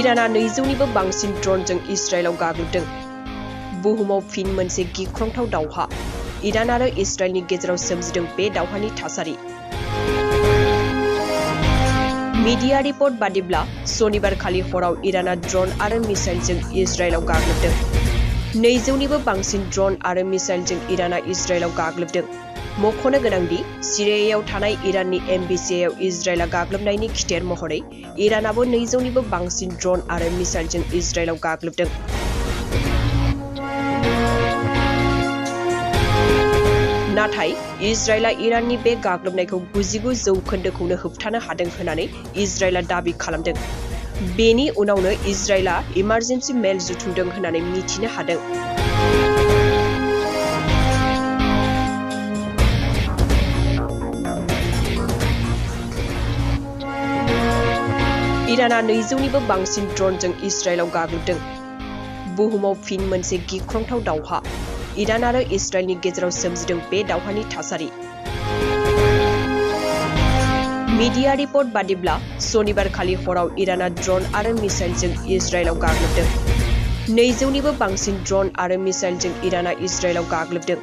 इराना 200निबो बांसिन ड्रनजों इजराइलाव गाग्लोबदों। बुहुमाव फिन मोनसे गिख्रंथाव दावहा। इरान आरो इजराइलनि गेजेराव सोमजिदों बे दावहानि थासारि। मीडिया रिपर्ट बादिब्ला शनिबारखालि हराव इराना ड्रन आरो मिसाइलजों इजराइलाव गाग्लोबदों। 200निबो बांसिन ड्रन आरो मिसाइलजों इराना इजराइलाव गाग्लोबदों। मख'नो गोनांदि सिरियायाव थानाय इराननि एम्बेसियाव इजराइला गाग्लोबनायनि खिथेर महरै इरानाबो 200निबो बांसिन ड्रन आरो मिसाइलजों इजराइलाव गाग्लोबदों। नाथाय इजराइला इराननि बे गाग्लोबनायखौ 99% होबथानो हादों होननानै इजराइला दाबि खालामदों। बेनि उनावनो इजराइला इमारजेन्सि मेल जुथुमदों होननानै मिथिनो हादों। इराना 200निबो बांसिन ड्रनजों इजराइलाव गाग्लोबदों। बुहुमाव फिन मोनसे गिख्रंथाव दावहा। इरान आरो इजराइलनि गेजेराव सोमजिदों बे दावहानि थासारि। मीडिया रिपर्ट बादिब्ला शनिबारखालि हराव इराना ड्रन आरो मिसाइलजों इजराइलाव गाग्लोबदों। 200निबो बांसिन ड्रन आरो मिसाइलजों इराना इजराइलाव गाग्लोबदों।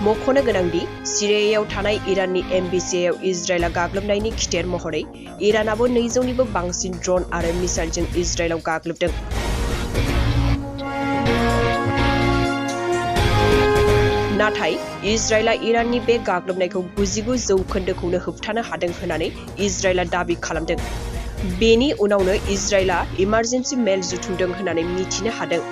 मख'नो गोनांदि सिरियायाव थानाय इराननि एम्बेसियाव इजराइला गाग्लोबनायनि खिथेर महरै इरानाबो 200निबो बांसिन ड्रन आरो मिसाइलजों इजराइलाव गाग्लोबदों। नाथाय इजराइला इराननि बे गाग्लोबनायखौ 99% होबथानो हादों होननानै इजराइला दाबि खालामदों। बेनि उनावनो इजराइला इमारजेन्सि मेल जुथुमदों होननानै मिथिनो हादों।